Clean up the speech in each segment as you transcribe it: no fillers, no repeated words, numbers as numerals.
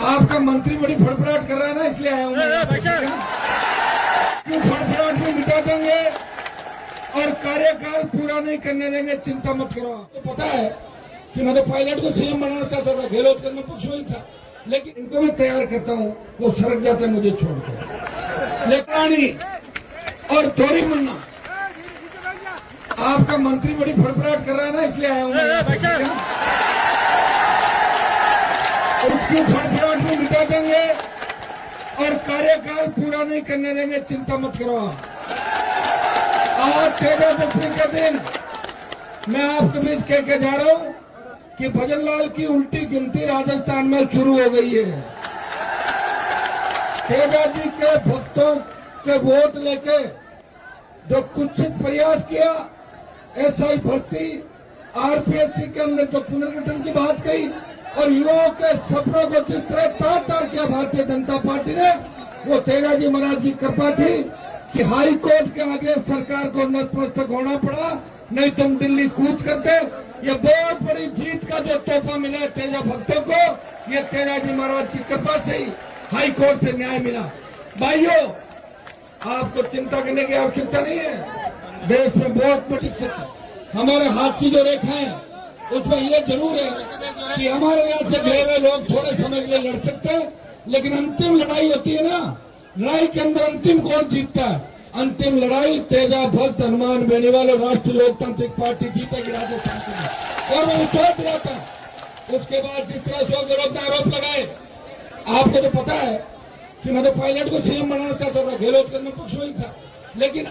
आपका मंत्री बड़ी फड़फड़ाहट कर रहा है ना, इसलिए आया हूँ। क्यों फड़फड़ाहट में मिटा देंगे और कार्यकाल पूरा नहीं करने देंगे, चिंता मत करो। तो पता है कि मैं तो पायलट को सीएम बनाना चाहता था, गहलोत करने पक्ष वही था, लेकिन इनको मैं तैयार करता हूँ, वो सड़क जाते मुझे छोड़कर। लेकिन और चोरी मुन्ना, आपका मंत्री बड़ी फड़फड़ाहट कर रहा है ना, इसलिए आया हूँ। उसकी फड़फड़ाहट में मिटा देंगे और कार्यकाल पूरा नहीं करने देंगे, चिंता मत करो। आज 13 के दिन मैं आपके बीच कह के जा रहा हूँ कि भजनलाल की उल्टी गिनती राजस्थान में शुरू हो गई है। तेजा जी के भक्तों के वोट लेके जो कुत्सित प्रयास किया, एसआई भर्ती, आरपीएससी के अंदर जो पुनर्गठन की बात कही और युवाओं के सपनों को जिस तरह तार किया भारतीय जनता पार्टी ने, वो तेजा जी महाराज की कृपा थी कि हाई कोर्ट के आगे सरकार को नतमस्तक होना पड़ा, नहीं तुम दिल्ली कूच करते। ये बहुत बड़ी जीत का जो तोहफा मिला है तेजा भक्तों को, ये तेजा जी महाराज की कृपा से ही हाई कोर्ट से न्याय मिला। भाइयों, आपको चिंता करने की आवश्यकता नहीं है। देश में बहुत बड़ी हमारे हाथ की जो रेखा है उसमें यह जरूर है कि हमारे यहाँ से गए हुए लोग थोड़े समय के लिए लड़ सकते हैं, लेकिन अंतिम लड़ाई होती है ना, लड़ाई के अंदर अंतिम कौन जीतता है? अंतिम लड़ाई तेजा भक्त हनुमान बेनीवाल और राष्ट्रीय लोकतांत्रिक पार्टी जीतेगी राजस्थान के। और मैं विश्वास दिलाता हूं। उसके बाद जिस तरह से विरोध में आरोप लगाए, आपको तो पता है कि मैं तो पायलट को सीएम बनाना चाहता था, गहलोत करने पक्ष वही था, लेकिन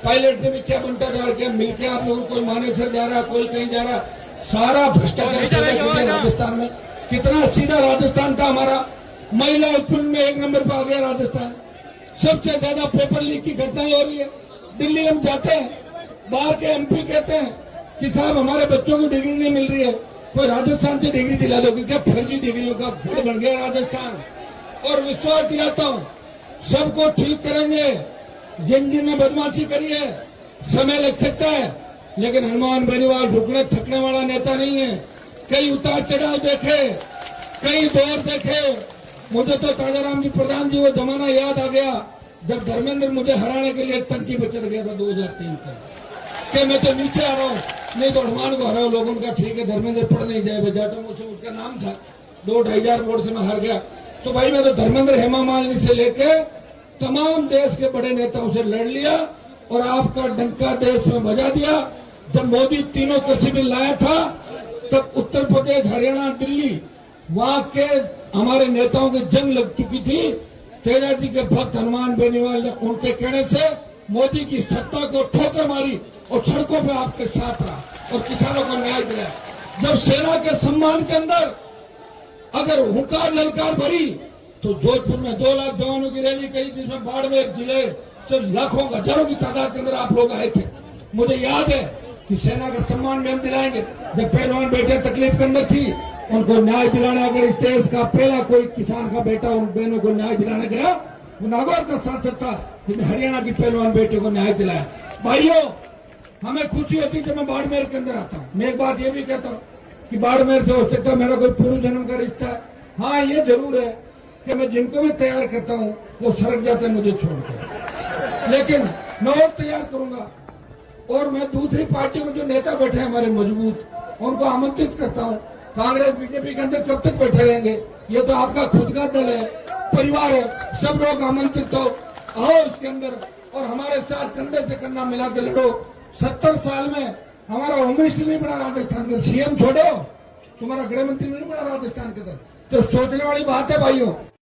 पायलट ने भी क्या बनता जा रहा, मिलकर आप लोगों को मानेसर जा रहा, कोई कहीं जा रहा, सारा भ्रष्टाचार राजस्थान में। कितना सीधा राजस्थान था हमारा, महिला उत्पीड़न में 1 नंबर पर आ गया राजस्थान। सबसे ज्यादा पेपर लीक की घटनाएं हो रही है। दिल्ली हम जाते हैं, बाहर के एमपी कहते हैं कि साहब हमारे बच्चों को डिग्री नहीं मिल रही है, कोई राजस्थान से डिग्री दिला दोगे क्या? फर्जी डिग्रियों का गढ़ बन गया राजस्थान। और विश्वास दिलाता हूं, सबको ठीक करेंगे। जिन जिन ने बदमाशी करी है, समय लग सकता है, लेकिन हनुमान बेनीवाल रुकने थकने वाला नेता नहीं है। कई उतार चढ़ाव देखे, कई दौर देखे। मुझे तो ताजाराम जी प्रधान जी वो जमाना याद आ गया जब धर्मेंद्र मुझे हराने के लिए टंकी पर चढ़ गया था 2003 का, कि मैं तो नीचे आ रहा हूँ, नहीं तो हनुमान को हराओ। लोगों का ठीक है, धर्मेंद्र पढ़ नहीं जाए, बजाटा मुझसे उसका नाम था, 2-2,500 वोट से मैं हार गया। तो भाई मैं तो धर्मेंद्र, हेमा मालिनी से लेके तमाम देश के बड़े नेताओं से लड़ लिया और आपका डंका देश में बजा दिया। जब मोदी तीनों कृषि बिल लाया था, तब उत्तर प्रदेश, हरियाणा, दिल्ली, वहां के हमारे नेताओं की जंग लग चुकी थी। तेजा जी के भक्त हनुमान बेनीवाल ने उनके कहने से मोदी की सत्ता को ठोकर मारी और सड़कों पे आपके साथ रहा और किसानों को न्याय दिलाया। जब सेना के सम्मान के अंदर अगर हुंकार ललकार भरी, तो जोधपुर में 2 लाख जवानों की रैली करी, जिसमें बाड़मेर जिले से लाखों हजारों की तादाद के अंदर आप लोग आए थे। मुझे याद है कि सेना का सम्मान में हम दिलाएंगे। जब पहलवान बेटे तकलीफ के अंदर थी, उनको न्याय दिलाने, अगर इस देश का पहला कोई किसान का बेटा उन बहनों को न्याय दिलाने गया, वो नागौर का सांसद था, जिसने हरियाणा की पहलवान बेटे को न्याय दिलाया। भाइयों, हमें खुशी होती है जब मैं बाड़मेर के अंदर आता हूँ। मैं एक बात ये भी कहता हूँ कि बाड़मेर से हो सकता है मेरा कोई पूर्व जन्म का रिश्ता है। हाँ, ये जरूर है कि मैं जिनको भी तैयार करता हूँ वो सड़क जाते मुझे छोड़कर, लेकिन मैं और तैयार करूंगा। और मैं दूसरी पार्टी में जो नेता बैठे हैं हमारे मजबूत, उनको आमंत्रित करता हूँ। कांग्रेस बीजेपी के अंदर कब तक बैठे रहेंगे? ये तो आपका खुद का दल है, परिवार है, सब लोग आमंत्रित हो, आओ इसके अंदर और हमारे साथ कंधे से कंधा मिला के लड़ो। 70 साल में हमारा होम मिनिस्टर नहीं बना राजस्थान का, सीएम छोड़ो, तुम्हारा गृह मंत्री नहीं बना राजस्थान के अंदर। तो सोचने वाली बात है भाइयों।